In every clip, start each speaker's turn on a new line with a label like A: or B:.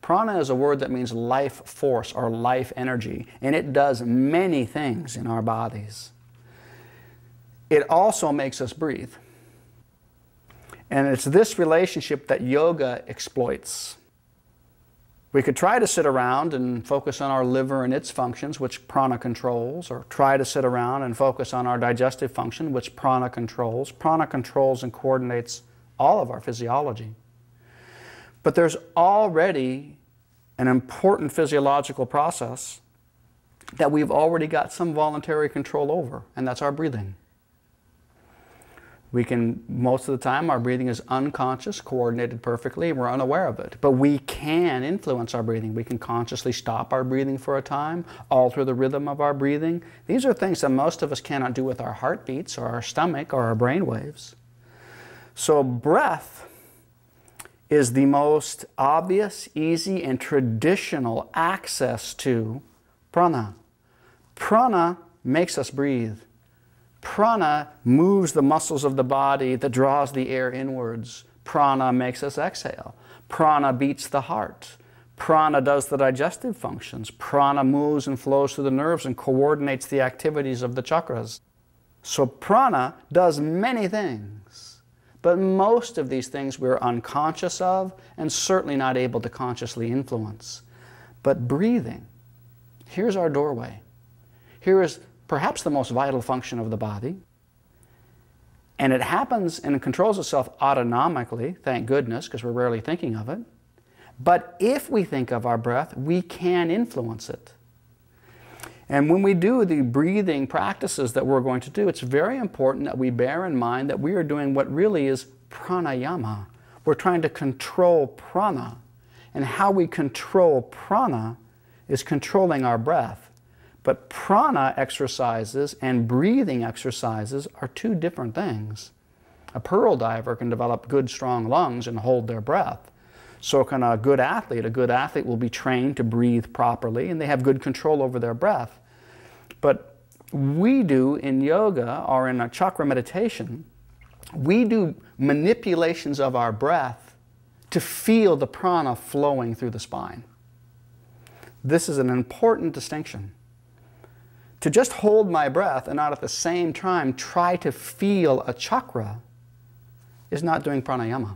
A: Prana is a word that means life force or life energy, and it does many things in our bodies. It also makes us breathe. And it's this relationship that yoga exploits. We could try to sit around and focus on our liver and its functions, which prana controls, or try to sit around and focus on our digestive function, which prana controls. Prana controls and coordinates all of our physiology. But there's already an important physiological process that we've already got some voluntary control over, and that's our breathing. We can, most of the time, our breathing is unconscious, coordinated perfectly, and we're unaware of it. But we can influence our breathing. We can consciously stop our breathing for a time, alter the rhythm of our breathing. These are things that most of us cannot do with our heartbeats or our stomach or our brain waves. So breath is the most obvious, easy, and traditional access to prana. Prana makes us breathe. Prana moves the muscles of the body that draws the air inwards. Prana makes us exhale. Prana beats the heart. Prana does the digestive functions. Prana moves and flows through the nerves and coordinates the activities of the chakras. So prana does many things, but most of these things we're unconscious of and certainly not able to consciously influence. But breathing, here's our doorway. Here is perhaps the most vital function of the body. And it happens and it controls itself autonomically, thank goodness, because we're rarely thinking of it. But if we think of our breath, we can influence it. And when we do the breathing practices that we're going to do, it's very important that we bear in mind that we are doing what really is pranayama. We're trying to control prana. And how we control prana is controlling our breath. But prana exercises and breathing exercises are two different things. A pearl diver can develop good, strong lungs and hold their breath. So can a good athlete. A good athlete will be trained to breathe properly and they have good control over their breath. But we do in yoga or in a chakra meditation, we do manipulations of our breath to feel the prana flowing through the spine. This is an important distinction. To just hold my breath and not at the same time try to feel a chakra is not doing pranayama.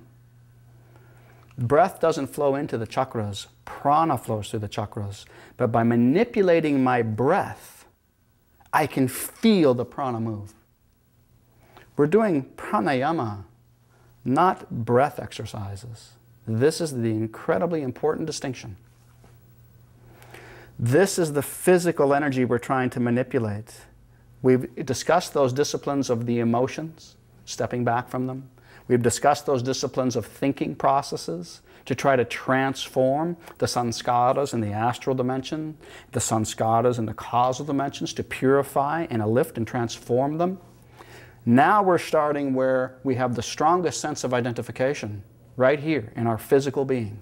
A: Breath doesn't flow into the chakras. Prana flows through the chakras. But by manipulating my breath, I can feel the prana move. We're doing pranayama, not breath exercises. This is the incredibly important distinction. This is the physical energy we're trying to manipulate. We've discussed those disciplines of the emotions, stepping back from them. We've discussed those disciplines of thinking processes to try to transform the sanskaras in the astral dimension, the sanskaras in the causal dimensions, to purify and uplift and transform them. Now we're starting where we have the strongest sense of identification, right here in our physical being.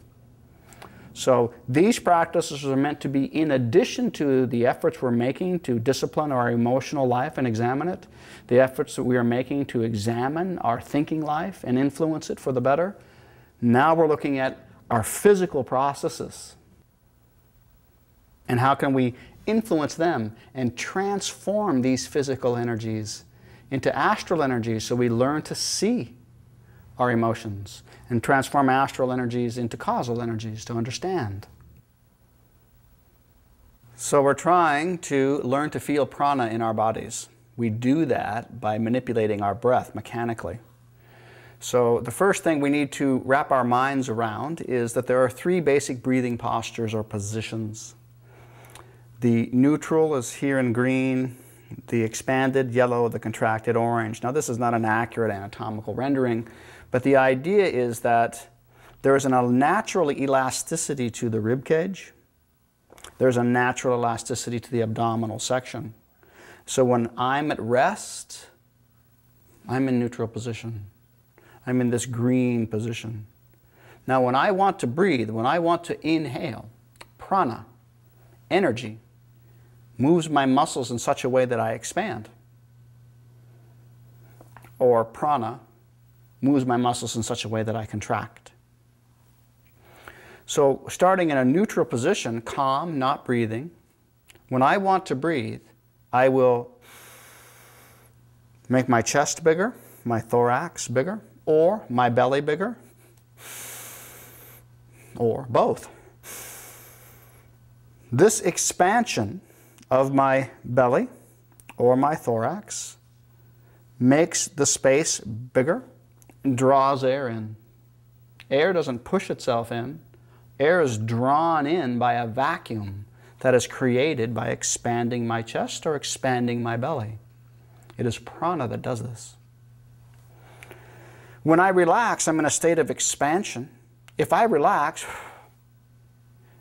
A: So these practices are meant to be in addition to the efforts we're making to discipline our emotional life and examine it, the efforts that we are making to examine our thinking life and influence it for the better. Now we're looking at our physical processes and how can we influence them and transform these physical energies into astral energies so we learn to see our emotions and transform astral energies into causal energies to understand. So we're trying to learn to feel prana in our bodies. We do that by manipulating our breath mechanically. So the first thing we need to wrap our minds around is that there are three basic breathing postures or positions. The neutral is here in green, the expanded yellow, the contracted orange. Now this is not an accurate anatomical rendering, but the idea is that there is a natural elasticity to the rib cage. There's a natural elasticity to the abdominal section. So when I'm at rest, I'm in neutral position. I'm in this green position. Now when I want to breathe, when I want to inhale, prana, energy, moves my muscles in such a way that I expand. Or prana moves my muscles in such a way that I contract. So starting in a neutral position, calm, not breathing, when I want to breathe, I will make my chest bigger, my thorax bigger, or my belly bigger, or both. This expansion of my belly or my thorax makes the space bigger and draws air in. Air doesn't push itself in. Air is drawn in by a vacuum that is created by expanding my chest or expanding my belly. It is prana that does this. When I relax, I'm in a state of expansion. If I relax,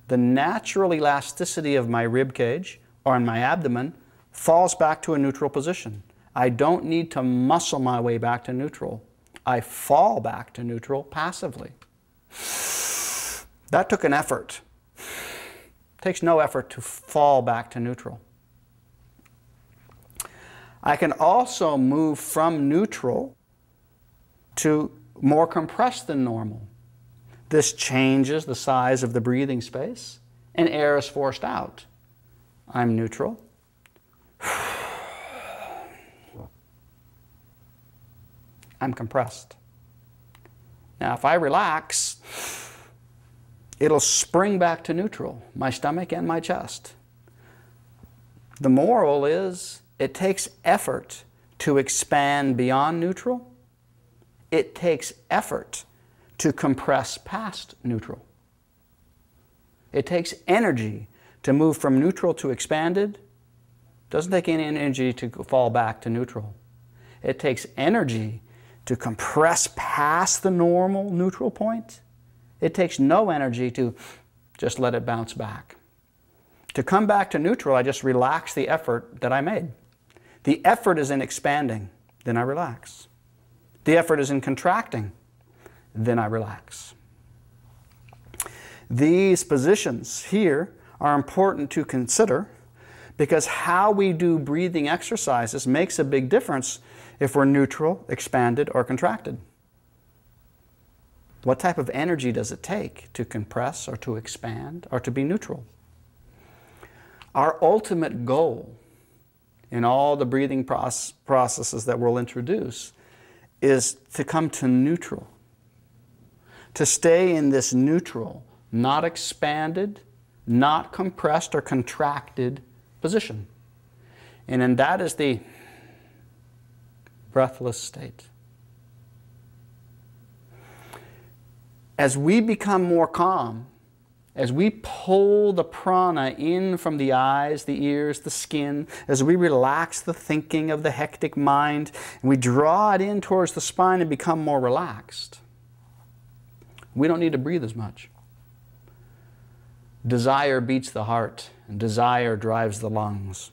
A: the natural elasticity of my rib cage or in my abdomen falls back to a neutral position. I don't need to muscle my way back to neutral. I fall back to neutral passively. That took an effort. It takes no effort to fall back to neutral. I can also move from neutral to more compressed than normal. This changes the size of the breathing space and air is forced out. I'm neutral. I'm compressed. Now if I relax, it'll spring back to neutral, my stomach and my chest. The moral is it takes effort to expand beyond neutral. It takes effort to compress past neutral. It takes energy to move from neutral to expanded. It doesn't take any energy to fall back to neutral. It takes energy to compress past the normal neutral point. It takes no energy to just let it bounce back. To come back to neutral, I just relax the effort that I made. The effort is in expanding, then I relax. The effort is in contracting, then I relax. These positions here are important to consider because how we do breathing exercises makes a big difference if we're neutral, expanded, or contracted. What type of energy does it take to compress or to expand or to be neutral? Our ultimate goal in all the breathing processes that we'll introduce is to come to neutral. To stay in this neutral, not expanded, not compressed or contracted position. And then that is the breathless state. As we become more calm, as we pull the prana in from the eyes, the ears, the skin, as we relax the thinking of the hectic mind, and we draw it in towards the spine and become more relaxed, we don't need to breathe as much. Desire beats the heart, and desire drives the lungs.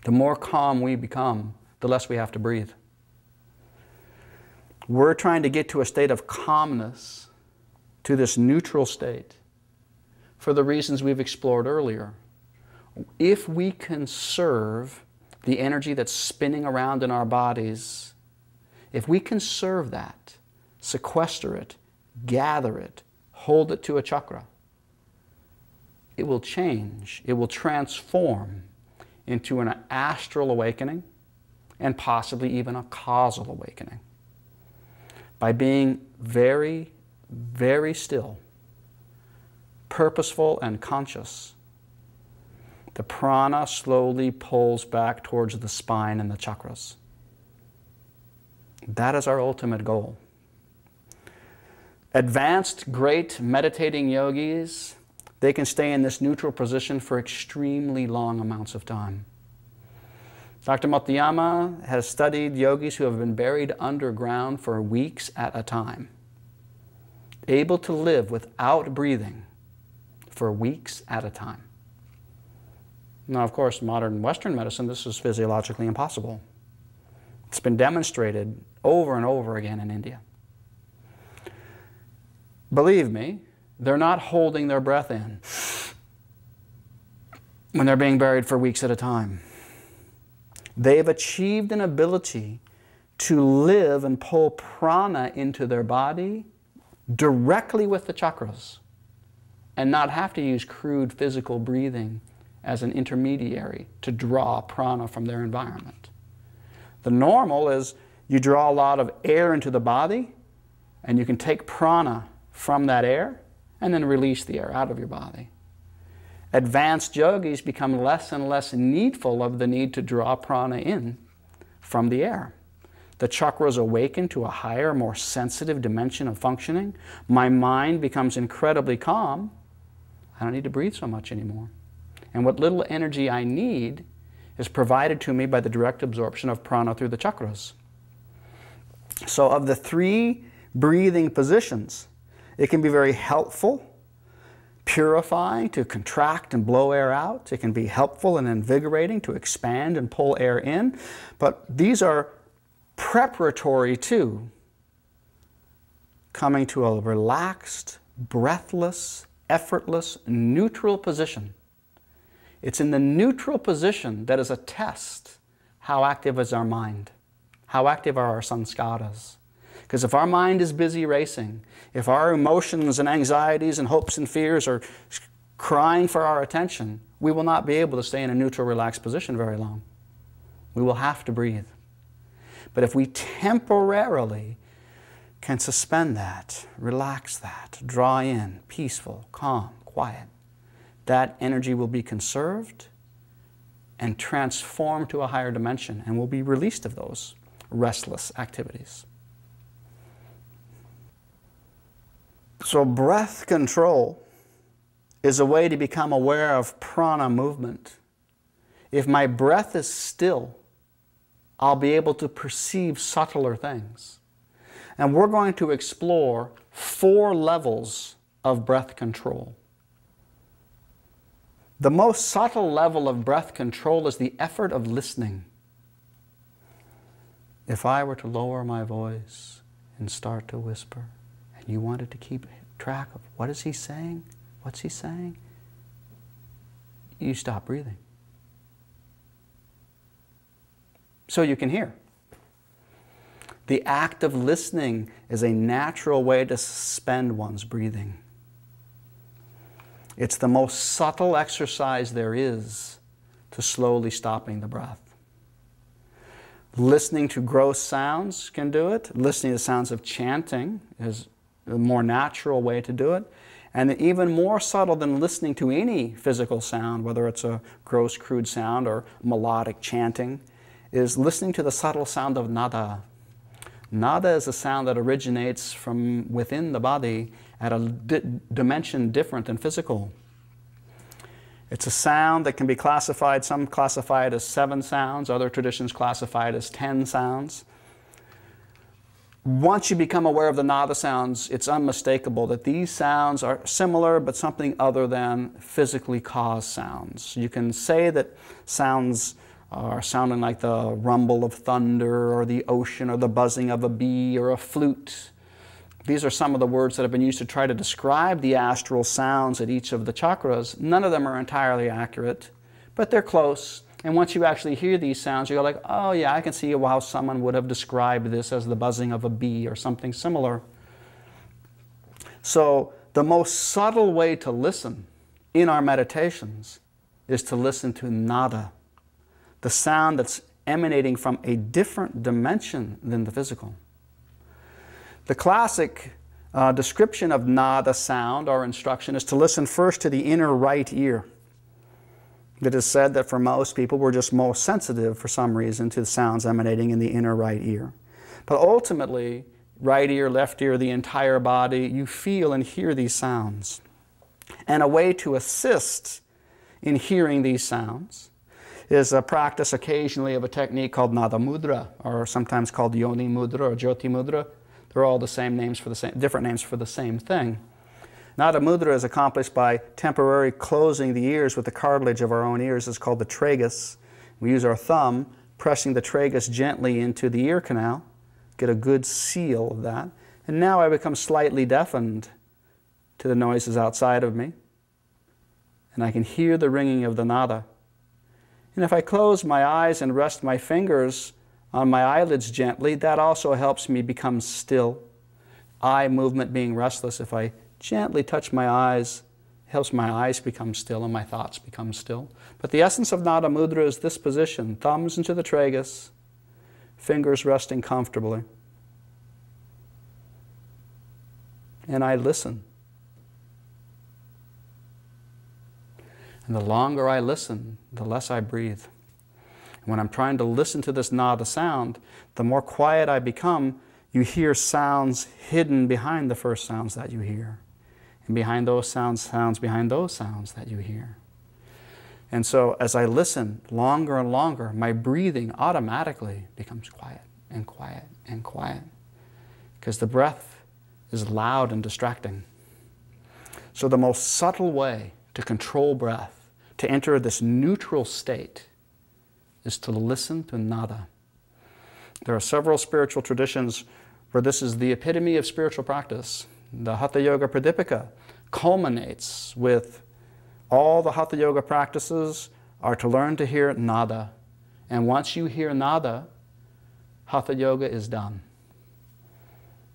A: The more calm we become, the less we have to breathe. We're trying to get to a state of calmness, to this neutral state, for the reasons we've explored earlier. If we conserve the energy that's spinning around in our bodies, if we conserve that, sequester it, gather it, hold it to a chakra, it will change, it will transform into an astral awakening and possibly even a causal awakening. By being very, very still, purposeful and conscious, the prana slowly pulls back towards the spine and the chakras. That is our ultimate goal. Advanced, great meditating yogis, they can stay in this neutral position for extremely long amounts of time. Dr. Mudra has studied yogis who have been buried underground for weeks at a time, able to live without breathing for weeks at a time. Now, of course, modern Western medicine, this is physiologically impossible. It's been demonstrated over and over again in India. Believe me, they're not holding their breath in when they're being buried for weeks at a time. They've achieved an ability to live and pull prana into their body directly with the chakras. and not have to use crude physical breathing as an intermediary to draw prana from their environment. The normal is you draw a lot of air into the body, and you can take prana from that air and then release the air out of your body. Advanced yogis become less and less needful of the need to draw prana in from the air. The chakras awaken to a higher, more sensitive dimension of functioning. My mind becomes incredibly calm. I don't need to breathe so much anymore. And what little energy I need is provided to me by the direct absorption of prana through the chakras. So of the 3 breathing positions, it can be very helpful, purifying to contract and blow air out. It can be helpful and invigorating to expand and pull air in. But these are preparatory to coming to a relaxed, breathless, effortless, neutral position. It's in the neutral position that is a test. How active is our mind? How active are our sanskaras? Because if our mind is busy racing, if our emotions and anxieties and hopes and fears are crying for our attention, we will not be able to stay in a neutral, relaxed position very long. We will have to breathe. But if we temporarily can suspend that, relax that, draw in, peaceful, calm, quiet, that energy will be conserved and transformed to a higher dimension and will be released of those restless activities. So breath control is a way to become aware of prana movement. If my breath is still, I'll be able to perceive subtler things. And we're going to explore 4 levels of breath control. The most subtle level of breath control is the effort of listening. If I were to lower my voice and start to whisper, and you wanted to keep track of what is he saying, what's he saying, you stop breathing. So you can hear. The act of listening is a natural way to suspend one's breathing. It's the most subtle exercise there is to slowly stopping the breath. Listening to gross sounds can do it. Listening to sounds of chanting is a more natural way to do it. And even more subtle than listening to any physical sound, whether it's a gross, crude sound or melodic chanting, is listening to the subtle sound of nada. Nada is a sound that originates from within the body at a dimension different than physical. It's a sound that can be classified, some classify it as 7 sounds, other traditions classify it as 10 sounds. Once you become aware of the nada sounds, it's unmistakable that these sounds are similar but something other than physically caused sounds. You can say that sounds are sounding like the rumble of thunder or the ocean or the buzzing of a bee or a flute. These are some of the words that have been used to try to describe the astral sounds at each of the chakras. None of them are entirely accurate, but they're close. And once you actually hear these sounds, you go like, oh yeah, I can see how someone would have described this as the buzzing of a bee or something similar. So the most subtle way to listen in our meditations is to listen to nada, the sound that's emanating from a different dimension than the physical. The classic description of nada sound or instruction is to listen first to the inner right ear. It is said that for most people, we're just most sensitive for some reason to the sounds emanating in the inner right ear. But ultimately, right ear, left ear, the entire body, you feel and hear these sounds. And a way to assist in hearing these sounds is a practice occasionally of a technique called Nada Mudra, or sometimes called Yoni Mudra or Jyoti Mudra. They're all the same names for the same, different names for the same thing. Nada Mudra is accomplished by temporarily closing the ears with the cartilage of our own ears. It's called the tragus. We use our thumb, pressing the tragus gently into the ear canal, get a good seal of that. And now I become slightly deafened to the noises outside of me. And I can hear the ringing of the nada. And if I close my eyes and rest my fingers on my eyelids gently, that also helps me become still. Eye movement being restless, if I gently touch my eyes helps my eyes become still and my thoughts become still. But the essence of Nada Mudra is this position, thumbs into the tragus, fingers resting comfortably. And I listen. And the longer I listen, the less I breathe. And when I'm trying to listen to this nada sound, the more quiet I become, you hear sounds hidden behind the first sounds that you hear. And behind those sounds, sounds behind those sounds that you hear. And so as I listen longer and longer, my breathing automatically becomes quiet and quiet and quiet. Because the breath is loud and distracting. So the most subtle way to control breath, to enter this neutral state, is to listen to nada. There are several spiritual traditions where this is the epitome of spiritual practice. The Hatha Yoga Pradipika culminates with all the Hatha Yoga practices are to learn to hear nada. And once you hear nada, Hatha Yoga is done.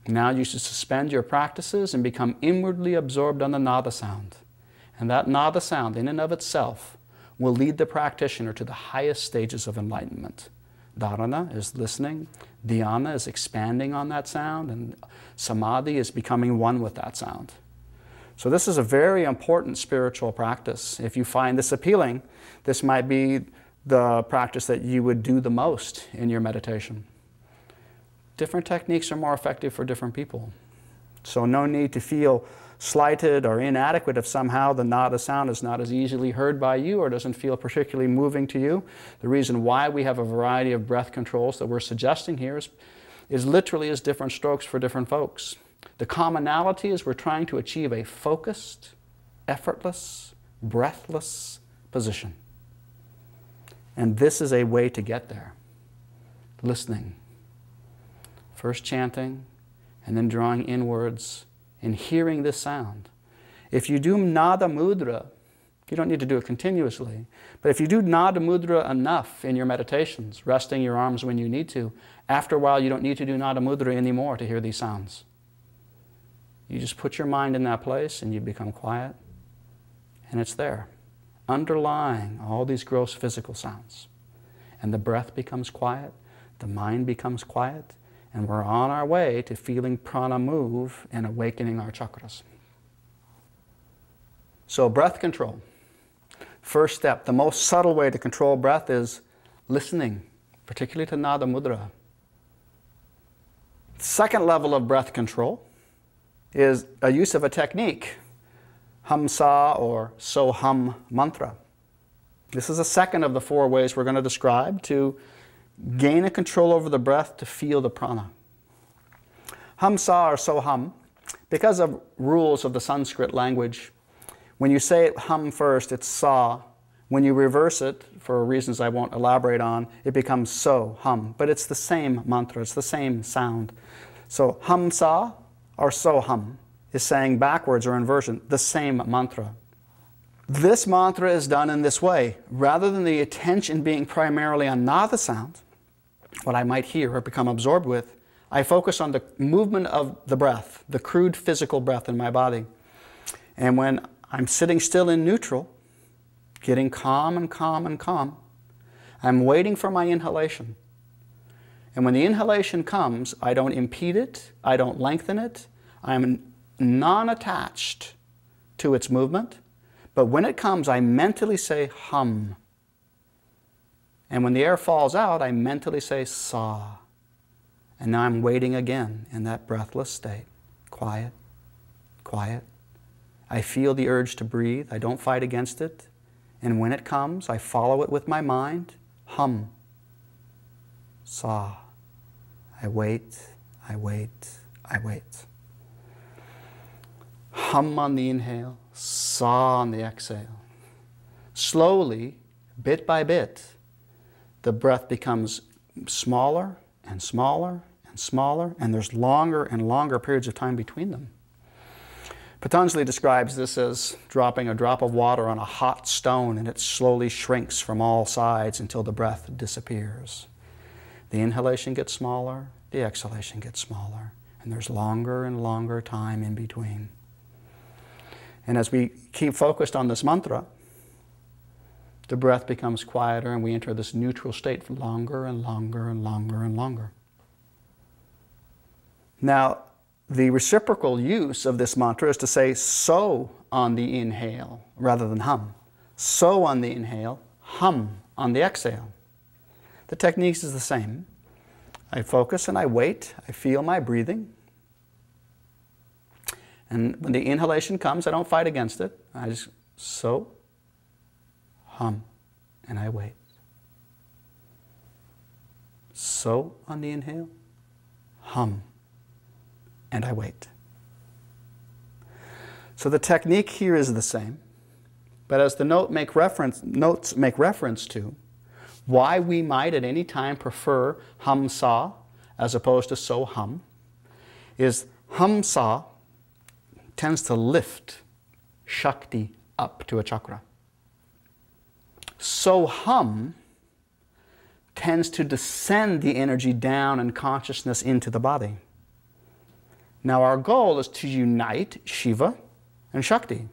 A: Now you should suspend your practices and become inwardly absorbed on the nada sound. And that nada sound, in and of itself, will lead the practitioner to the highest stages of enlightenment. Dharana is listening, dhyana is expanding on that sound, and samadhi is becoming one with that sound. So this is a very important spiritual practice. If you find this appealing, this might be the practice that you would do the most in your meditation. Different techniques are more effective for different people. So no need to feel slighted or inadequate if somehow the nada sound is not as easily heard by you or doesn't feel particularly moving to you. The reason why we have a variety of breath controls that we're suggesting here is literally as different strokes for different folks. The commonality is we're trying to achieve a focused, effortless, breathless position. And this is a way to get there. Listening. First chanting, and then drawing inwards and hearing this sound. If you do Nada Mudra, you don't need to do it continuously, but if you do Nada Mudra enough in your meditations, resting your arms when you need to, after a while you don't need to do Nada Mudra anymore to hear these sounds. You just put your mind in that place and you become quiet, and it's there, underlying all these gross physical sounds. And the breath becomes quiet, the mind becomes quiet, and we're on our way to feeling prana move and awakening our chakras. So breath control. First step, the most subtle way to control breath is listening, particularly to Nada Mudra. Second level of breath control is a use of a technique, Hamsa or Soam Mantra. This is the second of the four ways we're going to describe to gain a control over the breath to feel the prana. Hamsa or Soham, because of rules of the Sanskrit language, when you say it hum first, it's sa. When you reverse it, for reasons I won't elaborate on, it becomes so, hum. But it's the same mantra, it's the same sound. So Hamsa or Soham is saying backwards or inversion, the same mantra. This mantra is done in this way. Rather than the attention being primarily on nada sound, what I might hear or become absorbed with, I focus on the movement of the breath, the crude physical breath in my body. And when I'm sitting still in neutral, getting calm and calm and calm, I'm waiting for my inhalation. And when the inhalation comes, I don't impede it, I don't lengthen it, I'm non-attached to its movement. But when it comes, I mentally say hum. And when the air falls out, I mentally say sa. And now I'm waiting again in that breathless state. Quiet, quiet. I feel the urge to breathe. I don't fight against it. And when it comes, I follow it with my mind. Hum. Sa. I wait, I wait, I wait. Hum on the inhale, sa on the exhale. Slowly, bit by bit, the breath becomes smaller and smaller and smaller, and there's longer and longer periods of time between them. Patanjali describes this as dropping a drop of water on a hot stone, and it slowly shrinks from all sides until the breath disappears. The inhalation gets smaller, the exhalation gets smaller, and there's longer and longer time in between. And as we keep focused on this mantra, the breath becomes quieter and we enter this neutral state for longer and longer and longer and longer. Now, the reciprocal use of this mantra is to say so on the inhale rather than hum. So on the inhale, hum on the exhale. The technique is the same. I focus and I wait. I feel my breathing. And when the inhalation comes, I don't fight against it. I just so, hum, and I wait. So on the inhale, hum, and I wait. So the technique here is the same, but as the notes make reference to, why we might at any time prefer Hamsa as opposed to so hum is Hamsa tends to lift Shakti up to a chakra. So hum tends to descend the energy down and consciousness into the body. Now our goal is to unite Shiva and Shakti.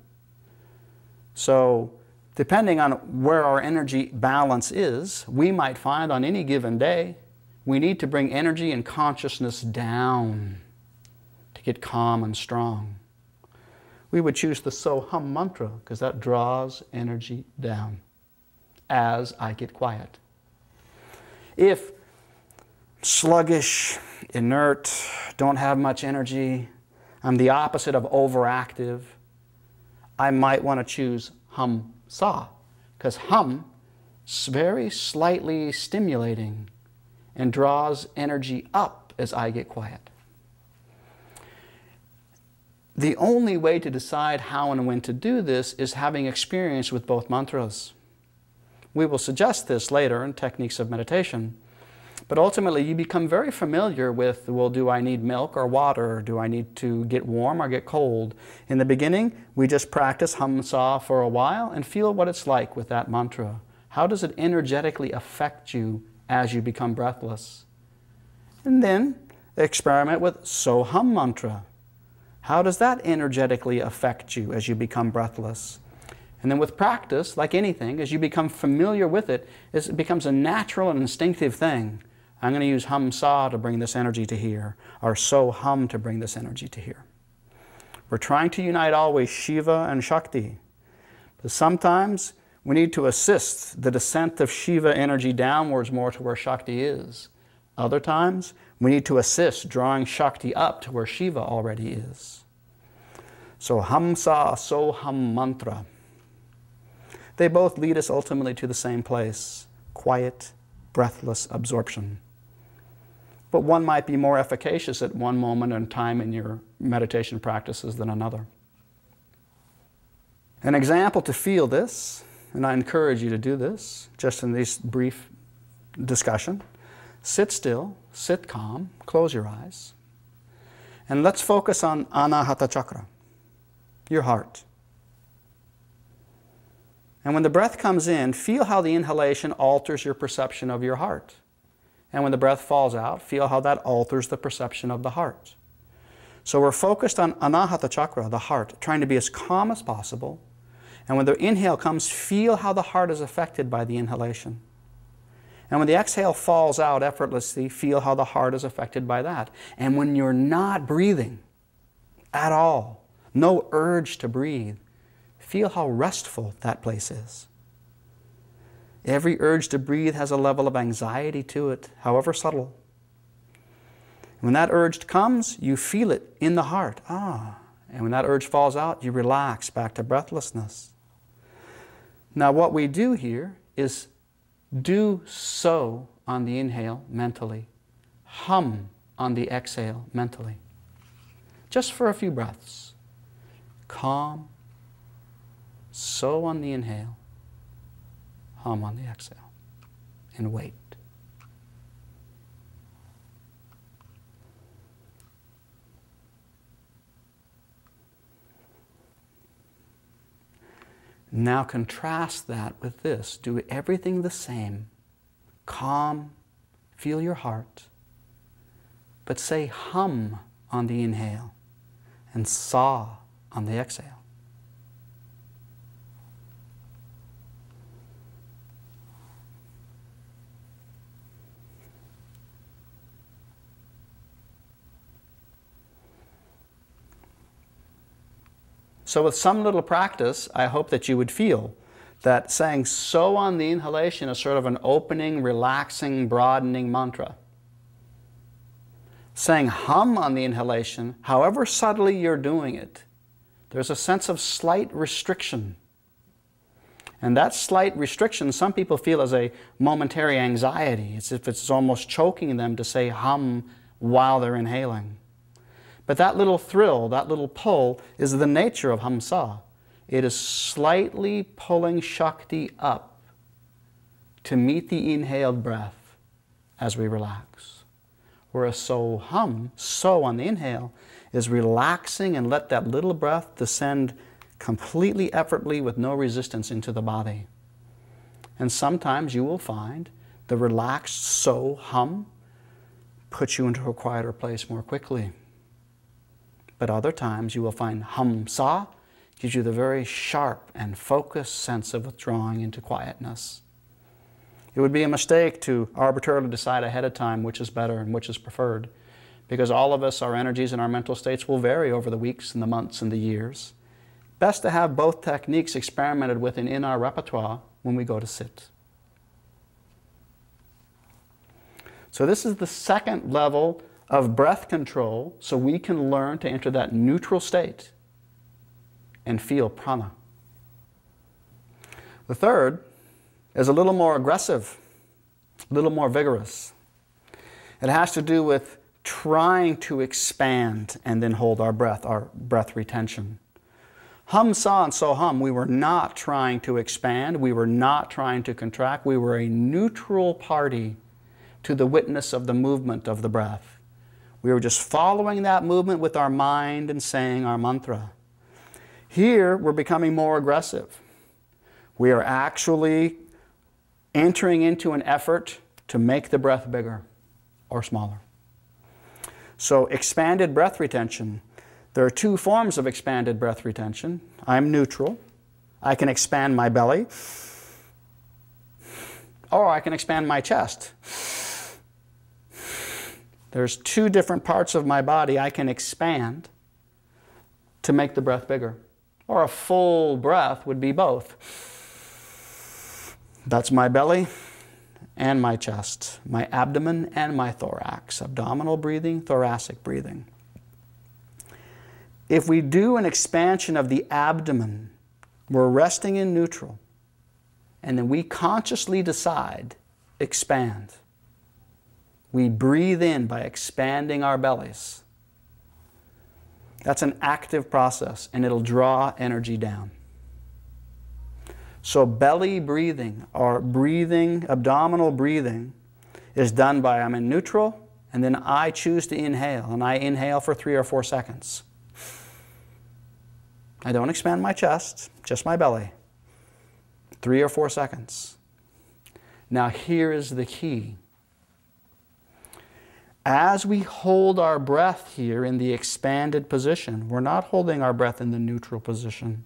A: So depending on where our energy balance is, we might find on any given day we need to bring energy and consciousness down to get calm and strong. We would choose the So Hum mantra because that draws energy down as I get quiet. If sluggish, inert, don't have much energy, I'm the opposite of overactive, I might want to choose Hamsa because hum is very slightly stimulating and draws energy up as I get quiet. The only way to decide how and when to do this is having experience with both mantras. We will suggest this later in techniques of meditation, but ultimately you become very familiar with, well, do I need milk or water? Do I need to get warm or get cold? In the beginning, we just practice Hamsa for a while and feel what it's like with that mantra. How does it energetically affect you as you become breathless? And then experiment with So Hum mantra. How does that energetically affect you as you become breathless? And then with practice, like anything, as you become familiar with it, it becomes a natural and instinctive thing. I'm going to use Hamsa to bring this energy to here, or So Hum to bring this energy to here. We're trying to unite always Shiva and Shakti. But sometimes we need to assist the descent of Shiva energy downwards more to where Shakti is. Other times, we need to assist drawing Shakti up to where Shiva already is. So Hamsa, So Hum mantra. They both lead us ultimately to the same place, quiet, breathless absorption. But one might be more efficacious at one moment in time in your meditation practices than another. An example to feel this, and I encourage you to do this, just in this brief discussion, sit still, sit calm, close your eyes, and let's focus on Anahata Chakra, your heart. And when the breath comes in, feel how the inhalation alters your perception of your heart. And when the breath falls out, feel how that alters the perception of the heart. So we're focused on Anahata Chakra, the heart, trying to be as calm as possible. And when the inhale comes, feel how the heart is affected by the inhalation. And when the exhale falls out effortlessly, feel how the heart is affected by that. And when you're not breathing at all, no urge to breathe, feel how restful that place is. Every urge to breathe has a level of anxiety to it, however subtle. When that urge comes, you feel it in the heart. And when that urge falls out, you relax back to breathlessness. Now what we do here is do so on the inhale mentally. Hum on the exhale mentally. Just for a few breaths. Calm. So on the inhale. Hum on the exhale. And wait. Now contrast that with this. Do everything the same. Calm, feel your heart, but say hum on the inhale and sa on the exhale. So with some little practice, I hope that you would feel that saying so on the inhalation is sort of an opening, relaxing, broadening mantra. Saying hum on the inhalation, however subtly you're doing it, there's a sense of slight restriction. And that slight restriction, some people feel as a momentary anxiety. It's as if it's almost choking them to say hum while they're inhaling. But that little thrill, that little pull, is the nature of Hamsa. It is slightly pulling Shakti up to meet the inhaled breath as we relax. Whereas so hum, so on the inhale, is relaxing and let that little breath descend completely effortlessly with no resistance into the body. And sometimes you will find the relaxed so hum puts you into a quieter place more quickly. But other times you will find Hamsa gives you the very sharp and focused sense of withdrawing into quietness. It would be a mistake to arbitrarily decide ahead of time which is better and which is preferred, because all of us, our energies and our mental states will vary over the weeks and the months and the years. Best to have both techniques experimented with and in our repertoire when we go to sit. So this is the second level of breath control, so we can learn to enter that neutral state and feel prana. The third is a little more aggressive, a little more vigorous. It has to do with trying to expand and then hold our breath retention. Hamsa and so hum, we were not trying to expand, we were not trying to contract, we were a neutral party to the witness of the movement of the breath. We were just following that movement with our mind and saying our mantra. Here, we're becoming more aggressive. We are actually entering into an effort to make the breath bigger or smaller. So expanded breath retention. There are two forms of expanded breath retention. I'm neutral. I can expand my belly, or I can expand my chest. There's two different parts of my body I can expand to make the breath bigger. Or a full breath would be both. That's my belly and my chest, my abdomen and my thorax, abdominal breathing, thoracic breathing. If we do an expansion of the abdomen, we're resting in neutral, and then we consciously decide, expand. We breathe in by expanding our bellies. That's an active process, and it'll draw energy down. So belly breathing, or breathing, abdominal breathing, is done by I'm in neutral, and then I choose to inhale, and I inhale for 3 or 4 seconds. I don't expand my chest, just my belly. 3 or 4 seconds. Now here is the key. As we hold our breath here in the expanded position, we're not holding our breath in the neutral position.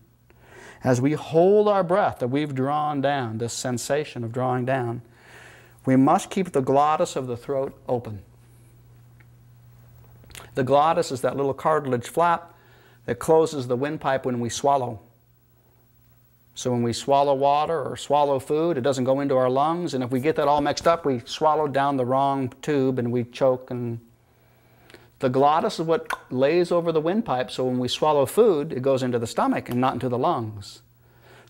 A: As we hold our breath that we've drawn down, this sensation of drawing down, we must keep the glottis of the throat open. The glottis is that little cartilage flap that closes the windpipe when we swallow. So when we swallow water or swallow food, it doesn't go into our lungs, and if we get that all mixed up, we swallow down the wrong tube and we choke. And the glottis is what lays over the windpipe, so when we swallow food, it goes into the stomach and not into the lungs.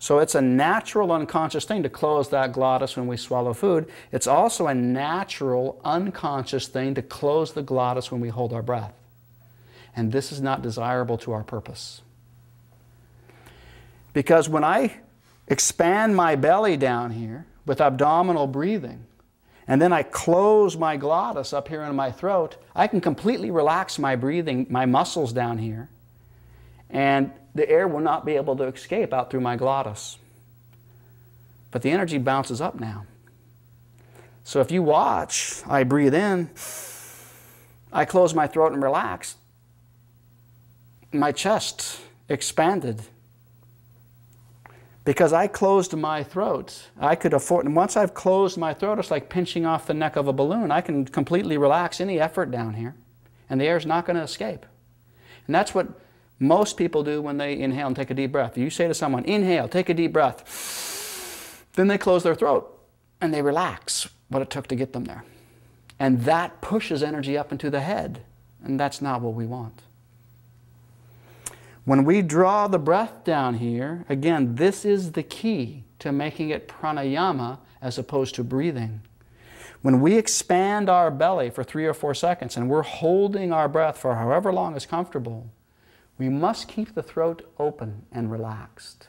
A: So it's a natural unconscious thing to close that glottis when we swallow food. It's also a natural unconscious thing to close the glottis when we hold our breath. And this is not desirable to our purpose. Because when I expand my belly down here with abdominal breathing, and then I close my glottis up here in my throat, I can completely relax my breathing, my muscles down here, and the air will not be able to escape out through my glottis. But the energy bounces up now. So if you watch, I breathe in, I close my throat and relax, my chest expanded. Because I closed my throat, I could afford, and once I've closed my throat, it's like pinching off the neck of a balloon. I can completely relax any effort down here, and the air's not going to escape. And that's what most people do when they inhale and take a deep breath. You say to someone, inhale, take a deep breath. Then they close their throat and they relax what it took to get them there. And that pushes energy up into the head. And that's not what we want. When we draw the breath down here, again, this is the key to making it pranayama as opposed to breathing. When we expand our belly for 3 or 4 seconds and we're holding our breath for however long is comfortable, we must keep the throat open and relaxed,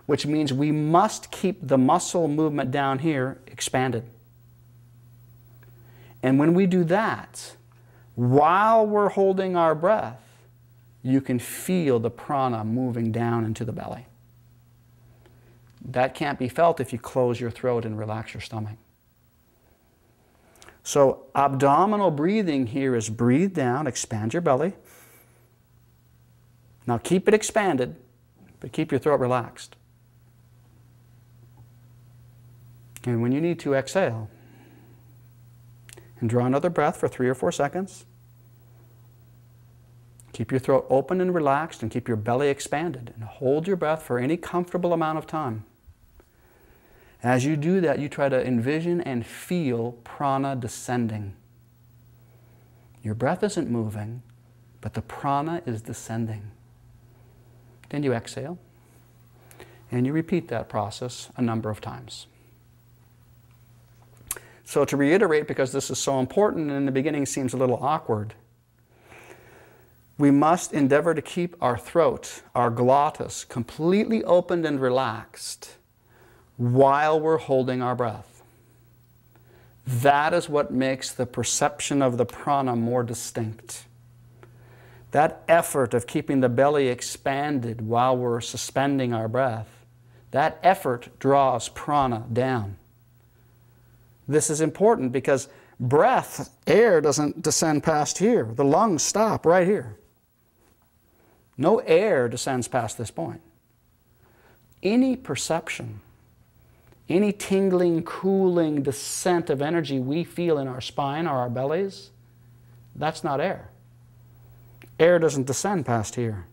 A: which means we must keep the muscle movement down here expanded. And when we do that, while we're holding our breath, you can feel the prana moving down into the belly. That can't be felt if you close your throat and relax your stomach. So abdominal breathing here is breathe down, expand your belly. Now keep it expanded, but keep your throat relaxed. And when you need to, exhale. And draw another breath for 3 or 4 seconds. Keep your throat open and relaxed and keep your belly expanded. And hold your breath for any comfortable amount of time. As you do that, you try to envision and feel prana descending. Your breath isn't moving, but the prana is descending. Then you exhale, and you repeat that process a number of times. So to reiterate, because this is so important and in the beginning seems a little awkward, we must endeavor to keep our throat, our glottis, completely opened and relaxed while we're holding our breath. That is what makes the perception of the prana more distinct. That effort of keeping the belly expanded while we're suspending our breath, that effort draws prana down. This is important because breath, air doesn't descend past here. The lungs stop right here. No air descends past this point. Any perception, any tingling, cooling descent of energy we feel in our spine or our bellies, that's not air. Air doesn't descend past here.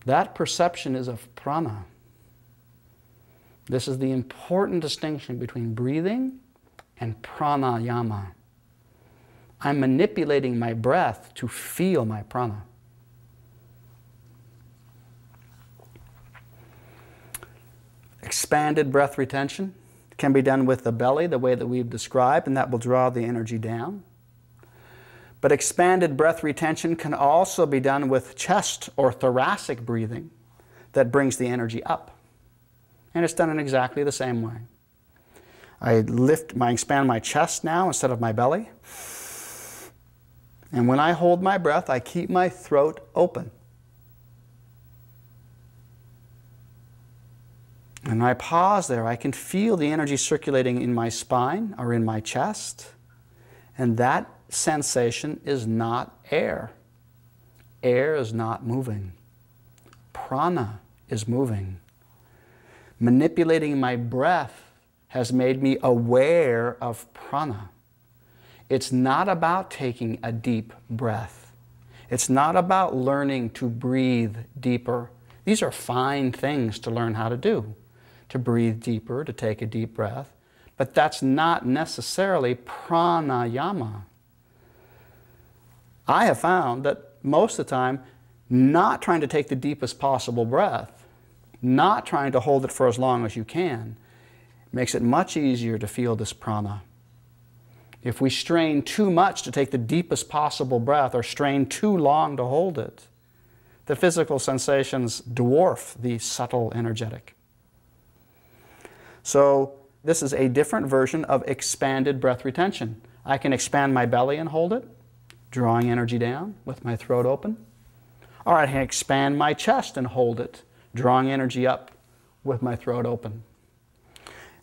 A: That perception is of prana. This is the important distinction between breathing and pranayama. I'm manipulating my breath to feel my prana. Expanded breath retention can be done with the belly the way that we've described, and that will draw the energy down. But expanded breath retention can also be done with chest or thoracic breathing that brings the energy up. And it's done in exactly the same way. I expand my chest now instead of my belly. And when I hold my breath, I keep my throat open. And I pause there. I can feel the energy circulating in my spine or in my chest. And that sensation is not air. Air is not moving. Prana is moving. Manipulating my breath has made me aware of prana. It's not about taking a deep breath. It's not about learning to breathe deeper. These are fine things to learn how to do. To breathe deeper, to take a deep breath. But that's not necessarily pranayama. I have found that most of the time, not trying to take the deepest possible breath, not trying to hold it for as long as you can, makes it much easier to feel this prana. If we strain too much to take the deepest possible breath or strain too long to hold it, the physical sensations dwarf the subtle energetic. So this is a different version of expanded breath retention. I can expand my belly and hold it, drawing energy down with my throat open. Or I can expand my chest and hold it, drawing energy up with my throat open.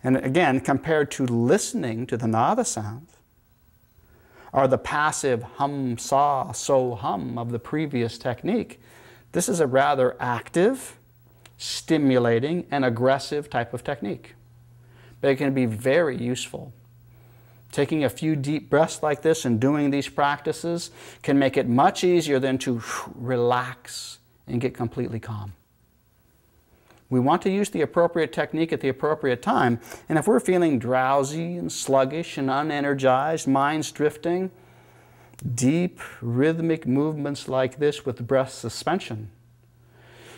A: And again, compared to listening to the nada sound, or the passive hamsa, so hum of the previous technique, this is a rather active, stimulating, and aggressive type of technique. But it can be very useful Taking a few deep breaths like this and doing these practices can make it much easier than to relax and get completely calm. We want to use the appropriate technique at the appropriate time. And if we're feeling drowsy and sluggish and unenergized, minds drifting, deep rhythmic movements like this with breath suspension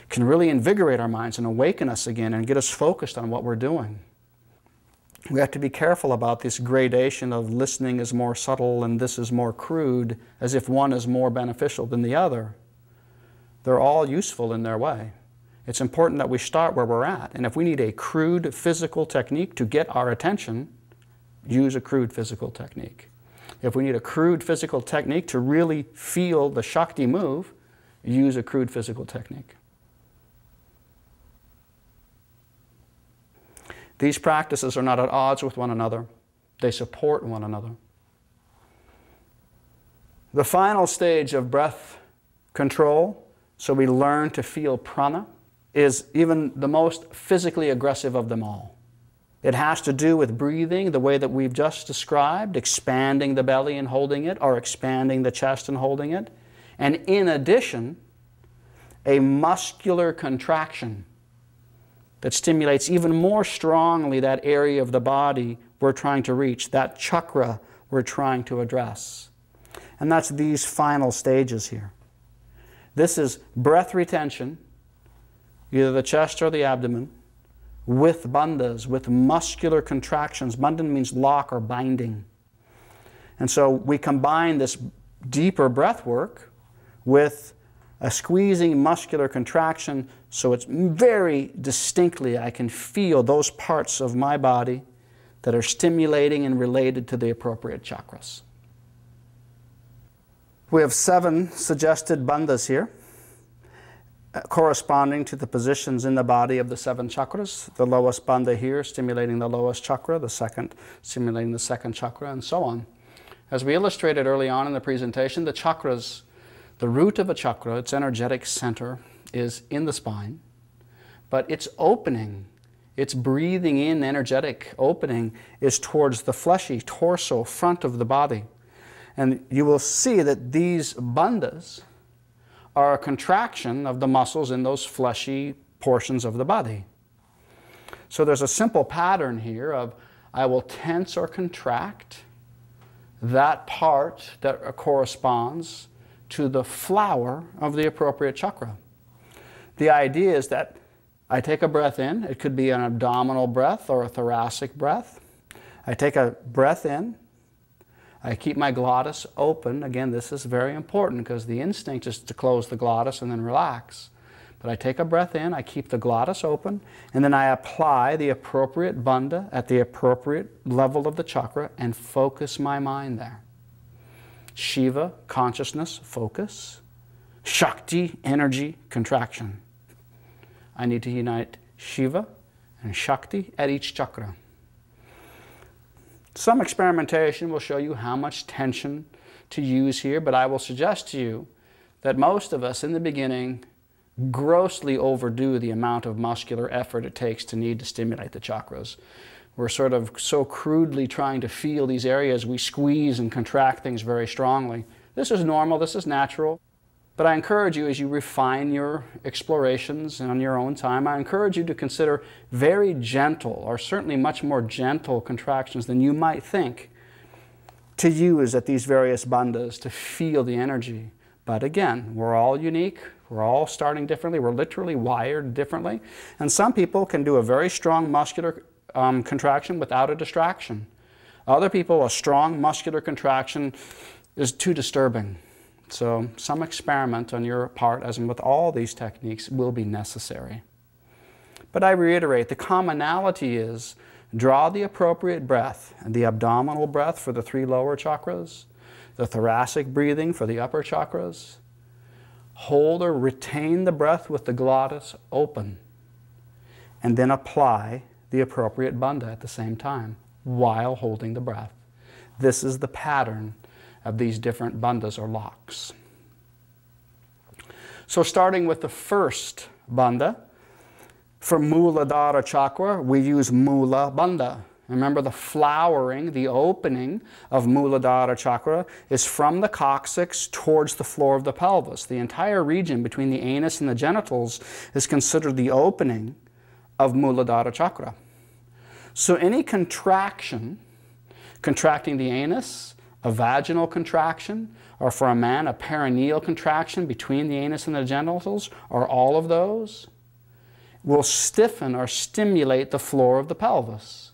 A: can really invigorate our minds and awaken us again and get us focused on what we're doing. We have to be careful about this gradation of listening is more subtle and this is more crude, as if one is more beneficial than the other. They're all useful in their way. It's important that we start where we're at. And if we need a crude physical technique to get our attention, use a crude physical technique. If we need a crude physical technique to really feel the Shakti move, use a crude physical technique. These practices are not at odds with one another. They support one another. The final stage of breath control, so we learn to feel prana, is even the most physically aggressive of them all. It has to do with breathing the way that we've just described, expanding the belly and holding it, or expanding the chest and holding it. And in addition, a muscular contraction that stimulates even more strongly that area of the body we're trying to reach, that chakra we're trying to address. And that's these final stages here. This is breath retention, either the chest or the abdomen, with bandhas, with muscular contractions. Bandhan means lock or binding. And so we combine this deeper breath work with a squeezing muscular contraction, so it's very distinctly, I can feel those parts of my body that are stimulating and related to the appropriate chakras. We have 7 suggested bandhas here, corresponding to the positions in the body of the 7 chakras. The lowest bandha here stimulating the lowest chakra, the second stimulating the second chakra, and so on. As we illustrated early on in the presentation, the chakras, the root of a chakra, its energetic center, is in the spine, but its opening, its breathing in energetic opening is towards the fleshy torso front of the body. And you will see that these bandhas are a contraction of the muscles in those fleshy portions of the body. So there's a simple pattern here of I will tense or contract that part that corresponds to the flower of the appropriate chakra. The idea is that I take a breath in. It could be an abdominal breath or a thoracic breath. I take a breath in. I keep my glottis open. Again, this is very important because the instinct is to close the glottis and then relax. But I take a breath in, I keep the glottis open, and then I apply the appropriate bandha at the appropriate level of the chakra and focus my mind there. Shiva, consciousness, focus. Shakti, energy, contraction. I need to unite Shiva and Shakti at each chakra. Some experimentation will show you how much tension to use here, but I will suggest to you that most of us in the beginning grossly overdo the amount of muscular effort it takes to need to stimulate the chakras. We're sort of so crudely trying to feel these areas, we squeeze and contract things very strongly. This is normal, this is natural. But I encourage you, as you refine your explorations and on your own time, I encourage you to consider very gentle, or certainly much more gentle contractions than you might think, to use at these various bandhas to feel the energy. But again, we're all unique, we're all starting differently, we're literally wired differently. And some people can do a very strong muscular contraction without a distraction. Other people, a strong muscular contraction is too disturbing. So some experiment on your part, as in with all these techniques, will be necessary. But I reiterate, the commonality is draw the appropriate breath, the abdominal breath for the 3 lower chakras, the thoracic breathing for the upper chakras. Hold or retain the breath with the glottis open, and then apply the appropriate bandha at the same time while holding the breath. This is the pattern of these different bandhas or locks. So starting with the first bandha, for Muladhara chakra, we use Mula bandha. Remember, the flowering, the opening of Muladhara chakra is from the coccyx towards the floor of the pelvis. The entire region between the anus and the genitals is considered the opening of Muladhara chakra. So any contraction, contracting the anus, a vaginal contraction, or for a man, a perineal contraction between the anus and the genitals, or all of those, will stiffen or stimulate the floor of the pelvis.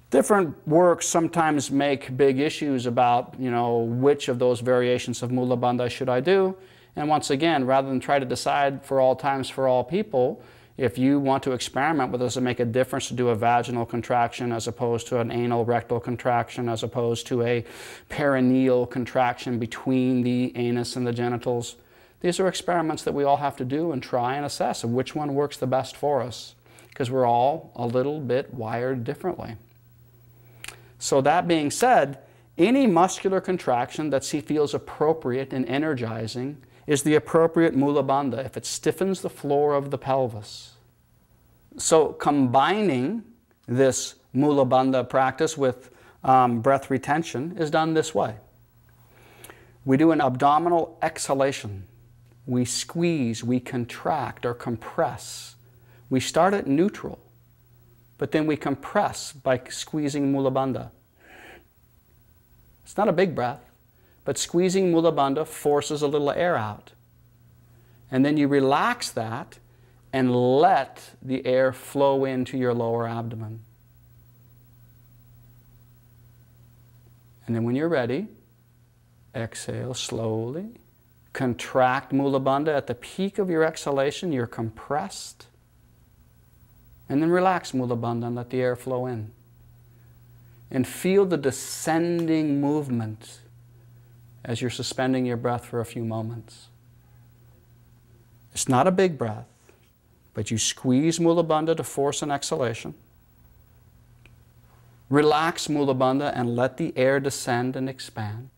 A: Different works sometimes make big issues about, which of those variations of Mula Bandha should I do. And once again, rather than try to decide for all times for all people, if you want to experiment with, does it make a difference to do a vaginal contraction as opposed to an anal rectal contraction, as opposed to a perineal contraction between the anus and the genitals? These are experiments that we all have to do and try and assess of which one works the best for us, because we're all a little bit wired differently. So that being said, any muscular contraction that he feels appropriate and energizing is the appropriate Mula Bandha if it stiffens the floor of the pelvis. So combining this Mula Bandha practice with breath retention is done this way. We do an abdominal exhalation. We squeeze, we contract or compress. We start at neutral, but then we compress by squeezing Mula Bandha. It's not a big breath, but squeezing Mula Bandha forces a little air out. And then you relax that and let the air flow into your lower abdomen. And then when you're ready, exhale slowly. Contract Mula Bandha at the peak of your exhalation. You're compressed. And then relax Mula Bandha and let the air flow in. And feel the descending movement as you're suspending your breath for a few moments. It's not a big breath, but you squeeze Mula Bandha to force an exhalation. Relax Mula Bandha and let the air descend and expand.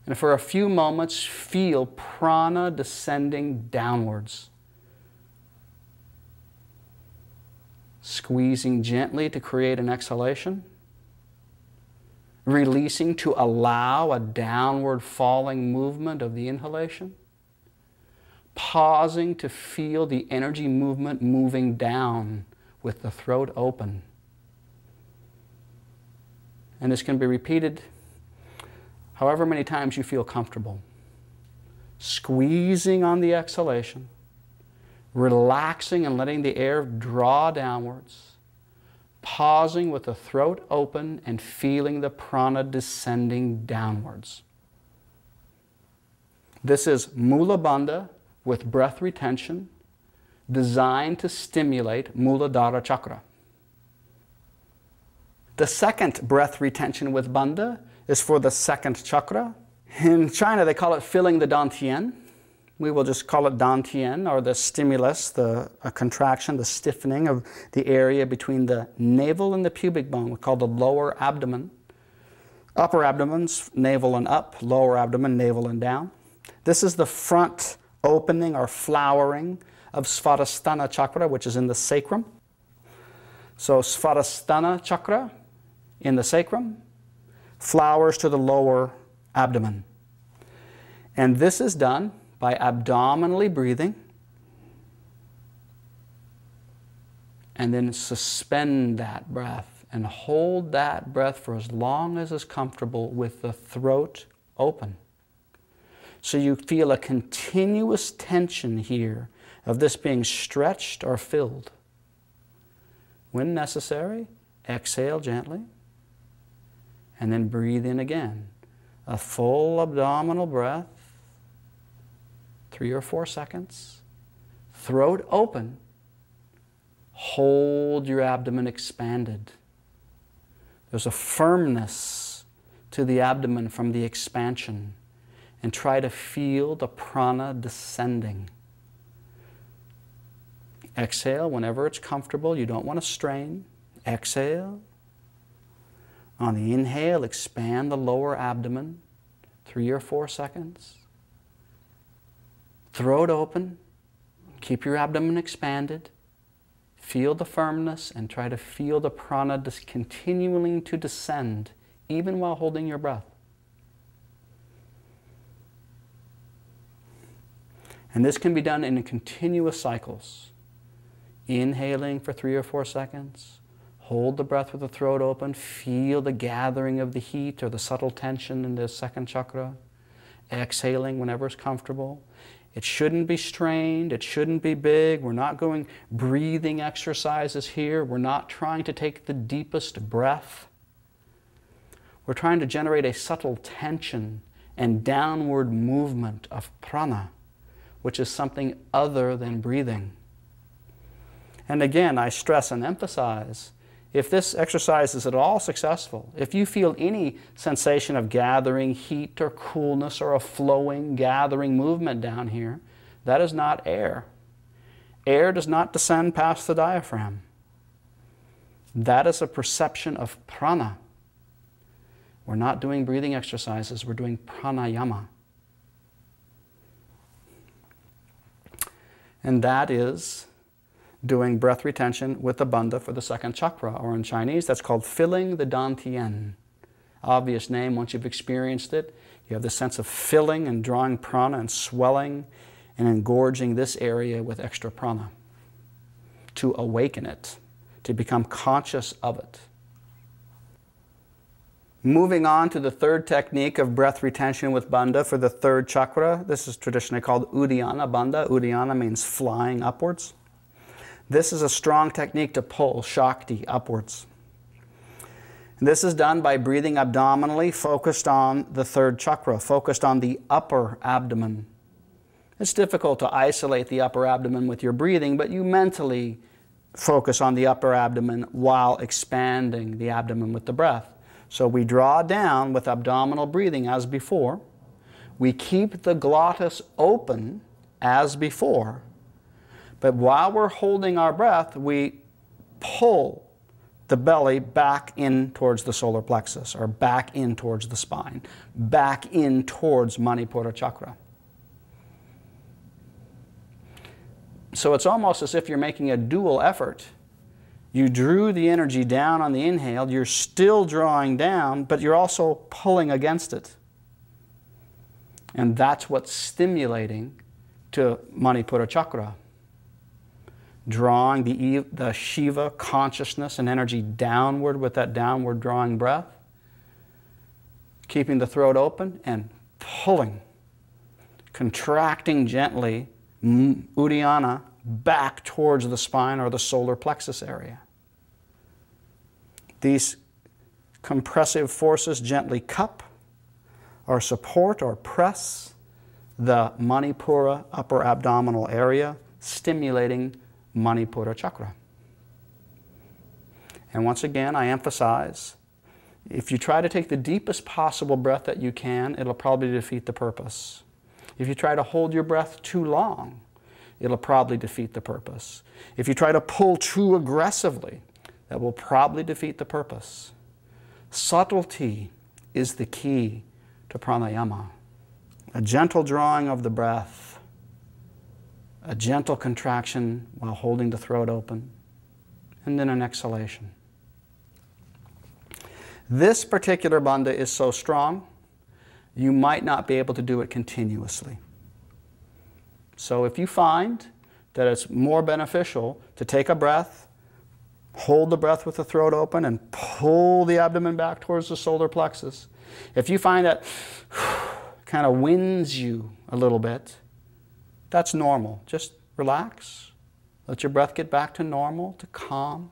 A: And for a few moments, feel prana descending downwards. Squeezing gently to create an exhalation. Releasing to allow a downward falling movement of the inhalation. Pausing to feel the energy movement moving down with the throat open. And this can be repeated however many times you feel comfortable. Squeezing on the exhalation, relaxing and letting the air draw downwards, pausing with the throat open and feeling the prana descending downwards. This is Mula Bandha with breath retention, designed to stimulate Muladhara chakra. The second breath retention with Bandha is for the second chakra. In China, they call it filling the dantian. We will just call it dantian, or the stimulus, the contraction, the stiffening of the area between the navel and the pubic bone. We call the lower abdomen. Upper abdomen's navel and up, lower abdomen, navel and down. This is the front opening or flowering of Svadhisthana chakra, which is in the sacrum. So Svadhisthana chakra in the sacrum flowers to the lower abdomen. And this is done by abdominally breathing and then suspend that breath and hold that breath for as long as is comfortable with the throat open. So you feel a continuous tension here of this being stretched or filled. When necessary, exhale gently and then breathe in again. A full abdominal breath, 3 or 4 seconds. Throat open. Hold your abdomen expanded. There's a firmness to the abdomen from the expansion. And try to feel the prana descending. Exhale whenever it's comfortable. You don't want to strain. Exhale. On the inhale, expand the lower abdomen, 3 or 4 seconds. Throat open. Keep your abdomen expanded. Feel the firmness and try to feel the prana continuing to descend, even while holding your breath. And this can be done in continuous cycles. Inhaling for 3 or 4 seconds. Hold the breath with the throat open. Feel the gathering of the heat or the subtle tension in the second chakra. Exhaling whenever it's comfortable. It shouldn't be strained. It shouldn't be big. We're not going breathing exercises here. We're not trying to take the deepest breath. We're trying to generate a subtle tension and downward movement of prana, which is something other than breathing. And again, I stress and emphasize, if this exercise is at all successful, if you feel any sensation of gathering heat or coolness or a flowing, gathering movement down here, that is not air. Air does not descend past the diaphragm. That is a perception of prana. We're not doing breathing exercises, we're doing pranayama. And that is doing breath retention with the bandha for the second chakra, or in Chinese, that's called filling the dantian. Obvious name, once you've experienced it, you have the sense of filling and drawing prana and swelling and engorging this area with extra prana to awaken it, to become conscious of it. Moving on to the third technique of breath retention with bandha for the third chakra. This is traditionally called Uddiyana bandha. Uddiyana means flying upwards. This is a strong technique to pull Shakti upwards. And this is done by breathing abdominally, focused on the third chakra, focused on the upper abdomen. It's difficult to isolate the upper abdomen with your breathing, but you mentally focus on the upper abdomen while expanding the abdomen with the breath. So we draw down with abdominal breathing as before. We keep the glottis open as before. But while we're holding our breath, we pull the belly back in towards the solar plexus, or back in towards the spine, back in towards Manipura chakra. So it's almost as if you're making a dual effort. You drew the energy down on the inhale, you're still drawing down, but you're also pulling against it. And that's what's stimulating to Manipura chakra. Drawing the Shiva consciousness and energy downward with that downward drawing breath. Keeping the throat open and pulling. Contracting gently, Uddiyana, back towards the spine or the solar plexus area. These compressive forces gently cup or support or press the Manipura upper abdominal area, stimulating Manipura chakra. And once again, I emphasize, if you try to take the deepest possible breath that you can, it'll probably defeat the purpose. If you try to hold your breath too long, it'll probably defeat the purpose. If you try to pull too aggressively, that will probably defeat the purpose. Subtlety is the key to pranayama. A gentle drawing of the breath, a gentle contraction while holding the throat open, and then an exhalation. This particular bandha is so strong, you might not be able to do it continuously. So if you find that it's more beneficial to take a breath, hold the breath with the throat open, and pull the abdomen back towards the solar plexus, if you find that kind of winds you a little bit, that's normal. Just relax. Let your breath get back to normal, to calm.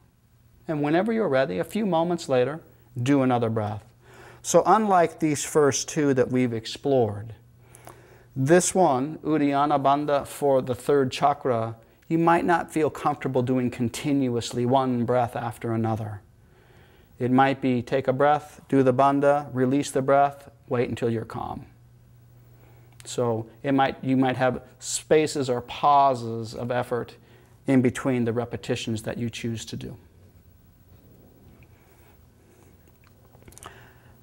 A: And whenever you're ready, a few moments later, do another breath. So unlike these first two that we've explored, this one, Uddiyana bandha for the third chakra, you might not feel comfortable doing continuously one breath after another. It might be take a breath, do the bandha, release the breath, wait until you're calm. So you might have spaces or pauses of effort in between the repetitions that you choose to do.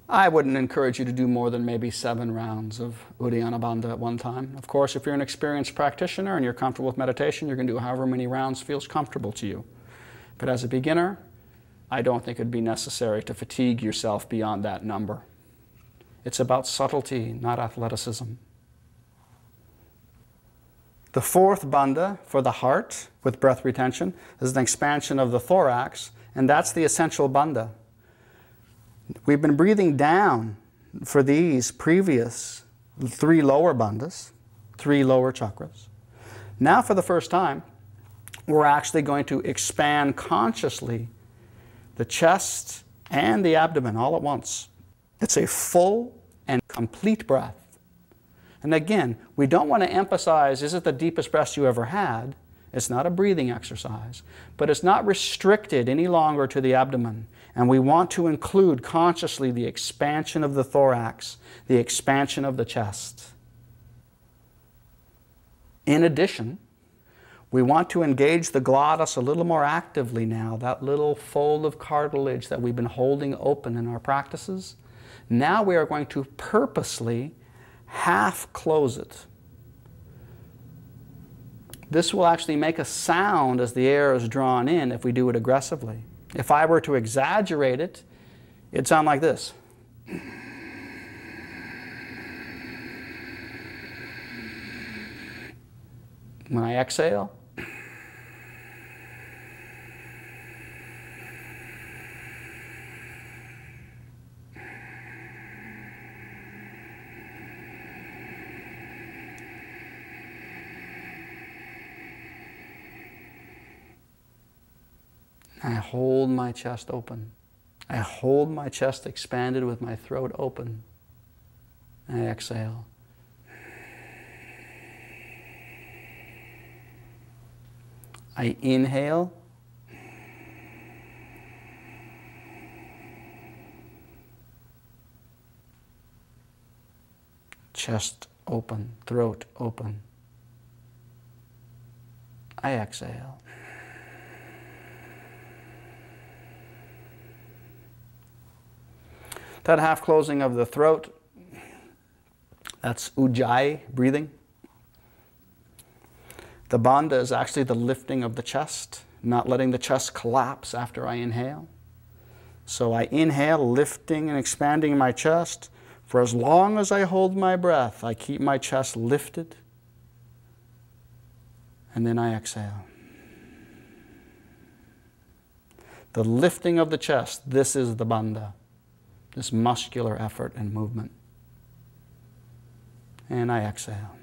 A: I wouldn't encourage you to do more than maybe 7 rounds of Uddiyana bandha at one time. Of course, if you're an experienced practitioner and you're comfortable with meditation, you're going to do however many rounds feels comfortable to you. But as a beginner, I don't think it would be necessary to fatigue yourself beyond that number. It's about subtlety, not athleticism. The fourth bandha for the heart with breath retention is an expansion of the thorax, and that's the essential bandha. We've been breathing down for these previous 3 lower bandhas, 3 lower chakras. Now for the first time, we're actually going to expand consciously the chest and the abdomen all at once. It's a full and complete breath. And again, we don't want to emphasize, is it the deepest breath you ever had? It's not a breathing exercise, but it's not restricted any longer to the abdomen. And we want to include consciously the expansion of the thorax, the expansion of the chest. In addition, we want to engage the glottis a little more actively now, that little fold of cartilage that we've been holding open in our practices. Now we are going to purposely half close it. This will actually make a sound as the air is drawn in if we do it aggressively. If I were to exaggerate it, it'd sound like this. When I exhale, I hold my chest open. I hold my chest expanded with my throat open. I exhale. I inhale. Chest open, throat open. I exhale. That half closing of the throat, that's ujjayi breathing. The bandha is actually the lifting of the chest, not letting the chest collapse after I inhale. So I inhale, lifting and expanding my chest. For as long as I hold my breath, I keep my chest lifted. And then I exhale. The lifting of the chest, this is the bandha. This muscular effort and movement. And I exhale.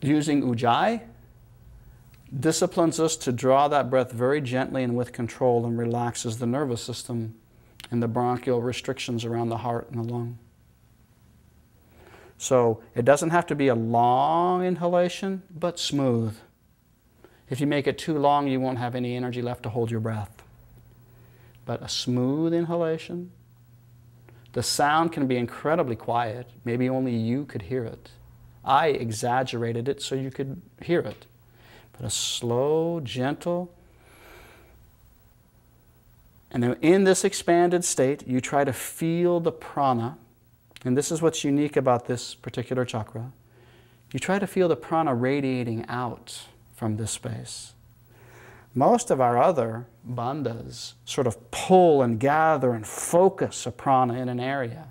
A: Using ujjayi disciplines us to draw that breath very gently and with control and relaxes the nervous system and the bronchial restrictions around the heart and the lung. So it doesn't have to be a long inhalation, but smooth. If you make it too long, you won't have any energy left to hold your breath. But a smooth inhalation. The sound can be incredibly quiet. Maybe only you could hear it. I exaggerated it so you could hear it. But a slow, gentle. And then in this expanded state, you try to feel the prana. And this is what's unique about this particular chakra. You try to feel the prana radiating out from this space. Most of our other bandhas sort of pull and gather and focus a prana in an area.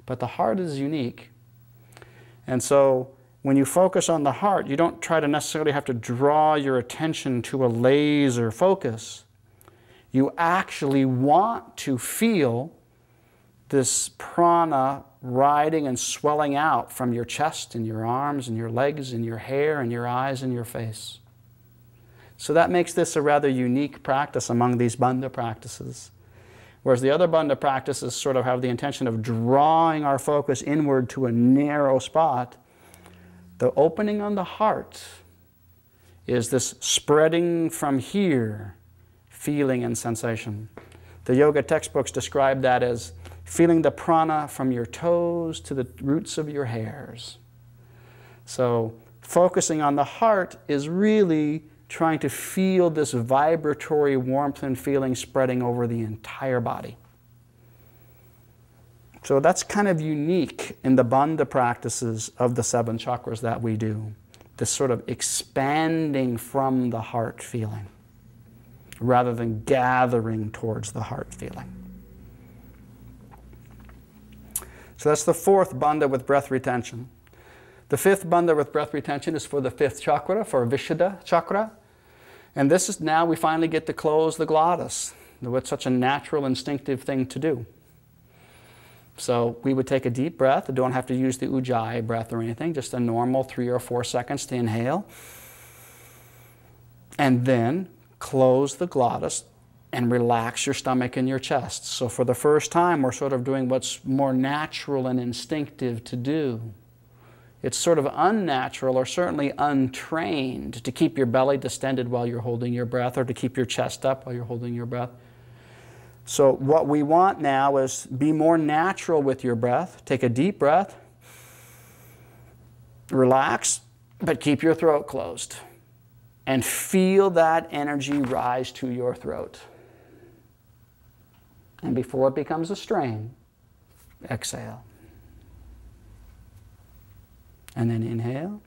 A: But the heart is unique. And so when you focus on the heart, you don't try to necessarily have to draw your attention to a laser focus. You actually want to feel this prana riding and swelling out from your chest and your arms and your legs and your hair and your eyes and your face. So that makes this a rather unique practice among these bandha practices. Whereas the other bandha practices sort of have the intention of drawing our focus inward to a narrow spot, the opening on the heart is this spreading from here, feeling and sensation. The yoga textbooks describe that as feeling the prana from your toes to the roots of your hairs. So focusing on the heart is really trying to feel this vibratory warmth and feeling spreading over the entire body. So that's kind of unique in the bandha practices of the 7 chakras that we do. this sort of expanding from the heart feeling rather than gathering towards the heart feeling. So that's the fourth bandha with breath retention. The fifth bandha with breath retention is for the fifth chakra, for Vishuddha chakra. And this is now we finally get to close the glottis. What's such a natural, instinctive thing to do. So we would take a deep breath. Don't have to use the Ujjayi breath or anything, just a normal 3 or 4 seconds to inhale. And then close the glottis and relax your stomach and your chest. So for the first time, we're sort of doing what's more natural and instinctive to do. It's sort of unnatural or certainly untrained to keep your belly distended while you're holding your breath or to keep your chest up while you're holding your breath. So what we want now is be more natural with your breath. Take a deep breath, relax, but keep your throat closed. And feel that energy rise to your throat. And before it becomes a strain, exhale. And then inhale.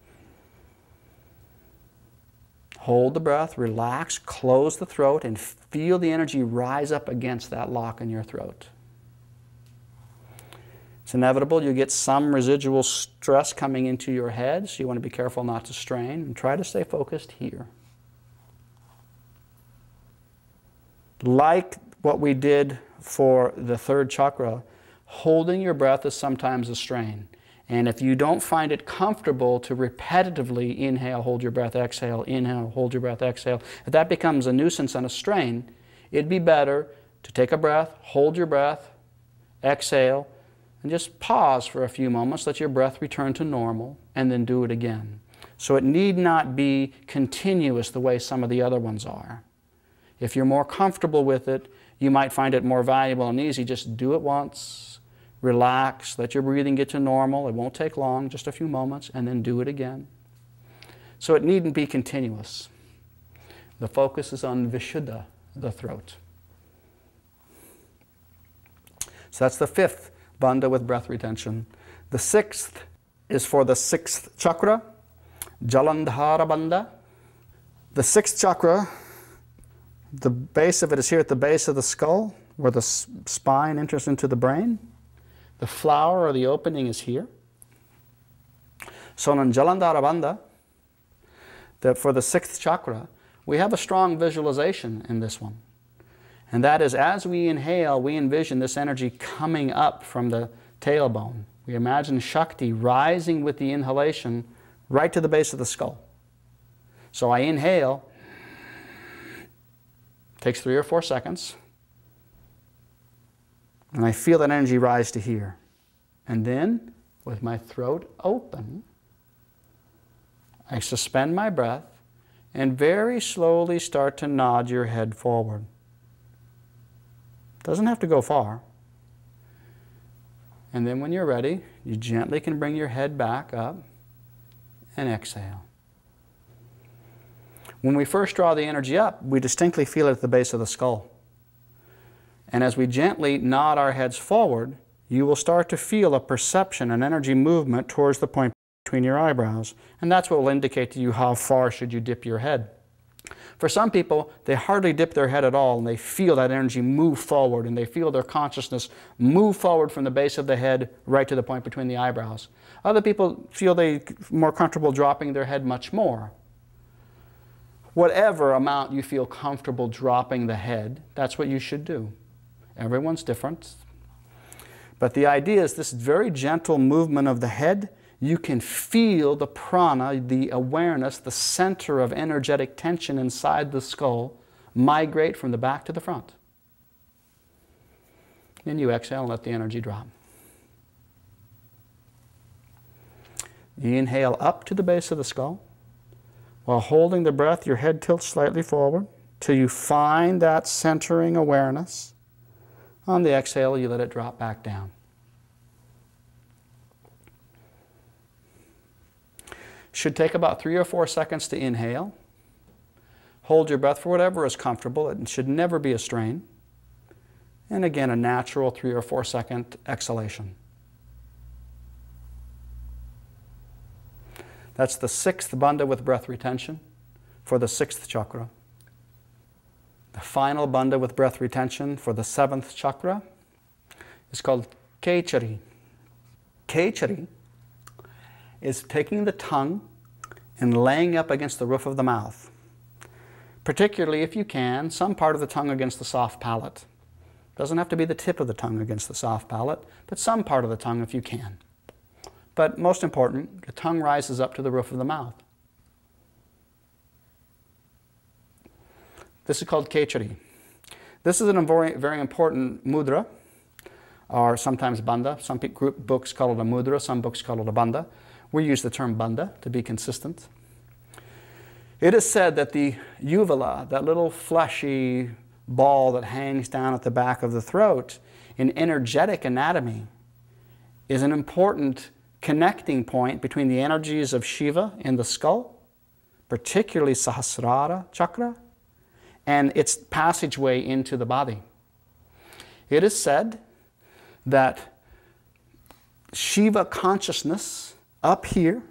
A: Hold the breath, relax, close the throat, and feel the energy rise up against that lock in your throat. It's inevitable you get some residual stress coming into your head, so you want to be careful not to strain, and try to stay focused here. Like what we did for the third chakra, holding your breath is sometimes a strain. And if you don't find it comfortable to repetitively inhale, hold your breath, exhale, inhale, hold your breath, exhale, if that becomes a nuisance and a strain, it'd be better to take a breath, hold your breath, exhale, and just pause for a few moments, let your breath return to normal, and then do it again. So it need not be continuous the way some of the other ones are. If you're more comfortable with it, you might find it more valuable and easy. Just do it once. Relax, let your breathing get to normal. It won't take long, just a few moments, and then do it again. So it needn't be continuous. The focus is on Vishuddha, the throat. So that's the fifth bandha with breath retention. The sixth is for the sixth chakra, Jalandhara bandha. The sixth chakra, the base of it is here at the base of the skull, where the spine enters into the brain. The flower or the opening is here. So in Jalandhara bandha, for the sixth chakra, we have a strong visualization in this one. And that is, as we inhale, we envision this energy coming up from the tailbone. We imagine Shakti rising with the inhalation right to the base of the skull. So I inhale, takes 3 or 4 seconds, and I feel that energy rise to here. And then, with my throat open, I suspend my breath and very slowly start to nod your head forward. Doesn't have to go far. And then when you're ready, you gently can bring your head back up and exhale. When we first draw the energy up, we distinctly feel it at the base of the skull. And as we gently nod our heads forward, you will start to feel a perception, an energy movement towards the point between your eyebrows. And that's what will indicate to you how far should you dip your head. For some people, they hardly dip their head at all, and they feel that energy move forward, and they feel their consciousness move forward from the base of the head right to the point between the eyebrows. Other people feel they're more comfortable dropping their head much more. Whatever amount you feel comfortable dropping the head, that's what you should do. Everyone's different. But the idea is this very gentle movement of the head. You can feel the prana, the awareness, the center of energetic tension inside the skull migrate from the back to the front. Then you exhale and let the energy drop. You inhale up to the base of the skull. While holding the breath, your head tilts slightly forward till you find that centering awareness. On the exhale, you let it drop back down. Should take about 3 or 4 seconds to inhale. Hold your breath for whatever is comfortable. It should never be a strain. And again, a natural 3 or 4 second exhalation. That's the 6th bandha with breath retention for the 6th chakra. The final bandha with breath retention for the 7th chakra is called Kechari. Kechari is taking the tongue and laying up against the roof of the mouth. Particularly, if you can, some part of the tongue against the soft palate. Doesn't have to be the tip of the tongue against the soft palate, but some part of the tongue if you can. But most important, the tongue rises up to the roof of the mouth. This is called Kechari. This is a very important mudra, or sometimes bandha. Some group books call it a mudra, some books call it a bandha. We use the term bandha to be consistent. It is said that the uvula, that little fleshy ball that hangs down at the back of the throat, in energetic anatomy, is an important connecting point between the energies of Shiva in the skull, particularly Sahasrara chakra, and its passageway into the body. It is said that Shiva consciousness up here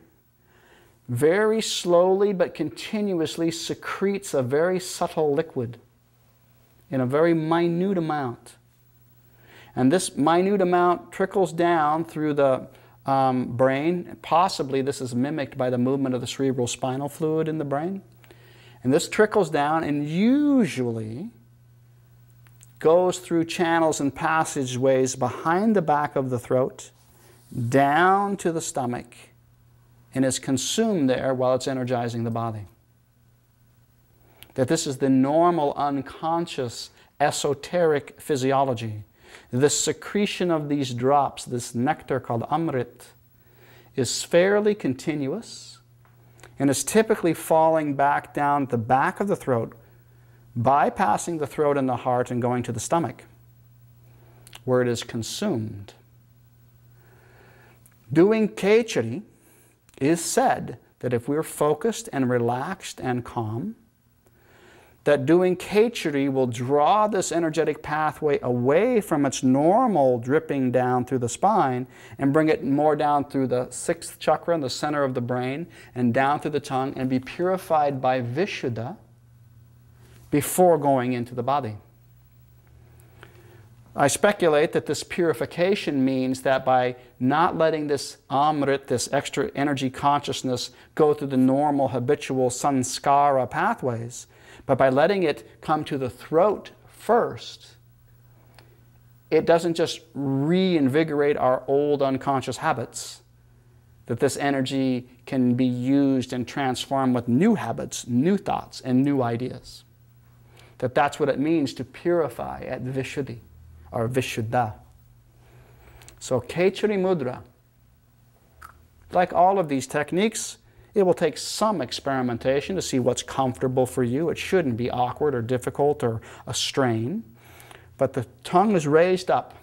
A: very slowly but continuously secretes a very subtle liquid in a very minute amount. And this minute amount trickles down through the brain. Possibly this is mimicked by the movement of the cerebral spinal fluid in the brain. And this trickles down and usually goes through channels and passageways behind the back of the throat, down to the stomach, and is consumed there while it's energizing the body. That this is the normal, unconscious, esoteric physiology. The secretion of these drops, this nectar called amrit, is fairly continuous and is typically falling back down the back of the throat, bypassing the throat and the heart and going to the stomach, where it is consumed. Doing Kechari is said that if we're focused and relaxed and calm, that doing Kechari will draw this energetic pathway away from its normal dripping down through the spine and bring it more down through the 6th chakra in the center of the brain and down through the tongue and be purified by Vishuddha before going into the body. I speculate that this purification means that by not letting this amrit, this extra energy consciousness, go through the normal habitual sanskara pathways, but by letting it come to the throat first, it doesn't just reinvigorate our old unconscious habits, that this energy can be used and transformed with new habits, new thoughts, and new ideas. That's what it means to purify at Vishuddhi, or Vishuddha. So Kechari Mudra, like all of these techniques, it will take some experimentation to see what's comfortable for you. It shouldn't be awkward or difficult or a strain. But the tongue is raised up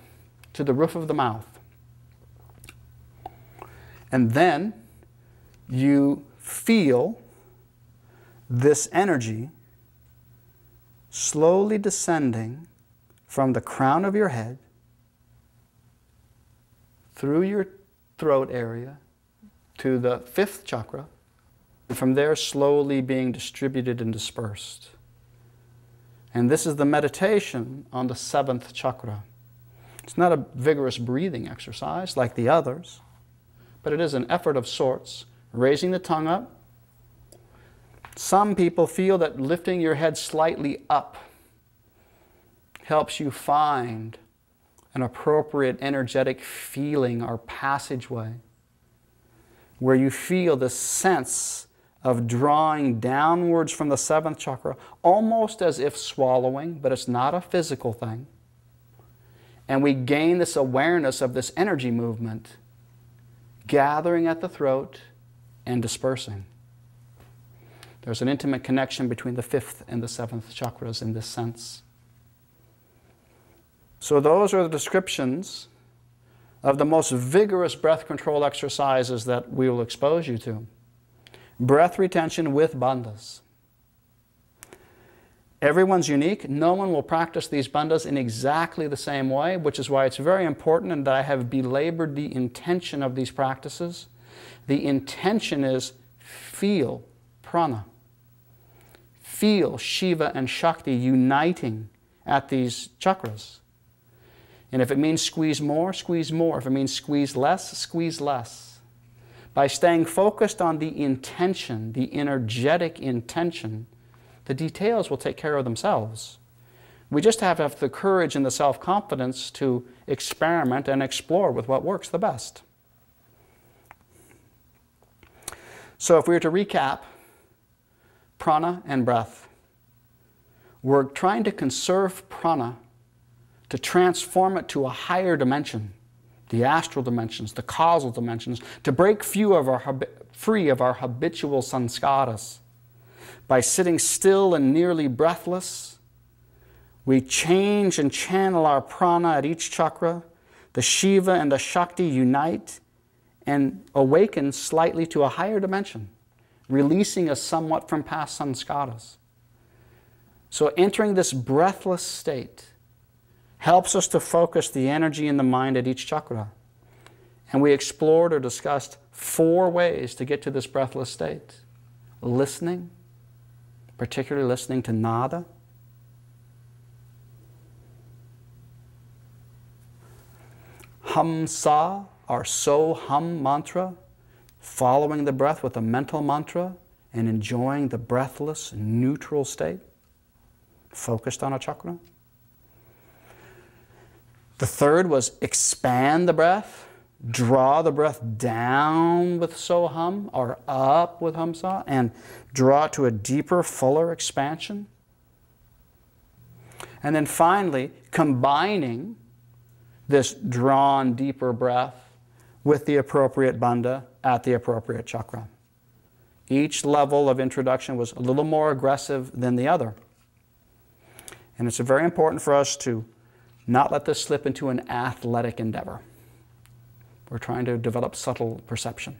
A: to the roof of the mouth. And then you feel this energy slowly descending from the crown of your head through your throat area to the 5th chakra, and from there slowly being distributed and dispersed. And this is the meditation on the 7th chakra. It's not a vigorous breathing exercise like the others, but it is an effort of sorts, raising the tongue up. Some people feel that lifting your head slightly up helps you find an appropriate energetic feeling or passageway where you feel this sense of drawing downwards from the 7th chakra, almost as if swallowing, but it's not a physical thing. And we gain this awareness of this energy movement, gathering at the throat and dispersing. There's an intimate connection between the 5th and the 7th chakras in this sense. So those are the descriptions of the most vigorous breath control exercises that we will expose you to. Breath retention with bandhas. Everyone's unique. No one will practice these bandhas in exactly the same way, which is why it's very important, and that I have belabored the intention of these practices. The intention is feel prana. Feel Shiva and Shakti uniting at these chakras. And if it means squeeze more, squeeze more. If it means squeeze less, squeeze less. By staying focused on the intention, the energetic intention, the details will take care of themselves. We just have to have the courage and the self-confidence to experiment and explore with what works the best. So if we were to recap, prana and breath, we're trying to conserve prana to transform it to a higher dimension, the astral dimensions, the causal dimensions, to break free of our habitual sanskaras. By sitting still and nearly breathless, we change and channel our prana at each chakra. The Shiva and the Shakti unite and awaken slightly to a higher dimension, releasing us somewhat from past sanskaras. So entering this breathless state helps us to focus the energy in the mind at each chakra. And we explored or discussed 4 ways to get to this breathless state. Listening, particularly listening to nada. Hamsa, our Soam Mantra, following the breath with a mental mantra and enjoying the breathless, neutral state, focused on a chakra. The third was expand the breath, draw the breath down with Soham or up with Hamsa and draw it to a deeper, fuller expansion. And then finally, combining this drawn, deeper breath with the appropriate bandha at the appropriate chakra. Each level of introduction was a little more aggressive than the other. And it's very important for us to not let this slip into an athletic endeavor. We're trying to develop subtle perception.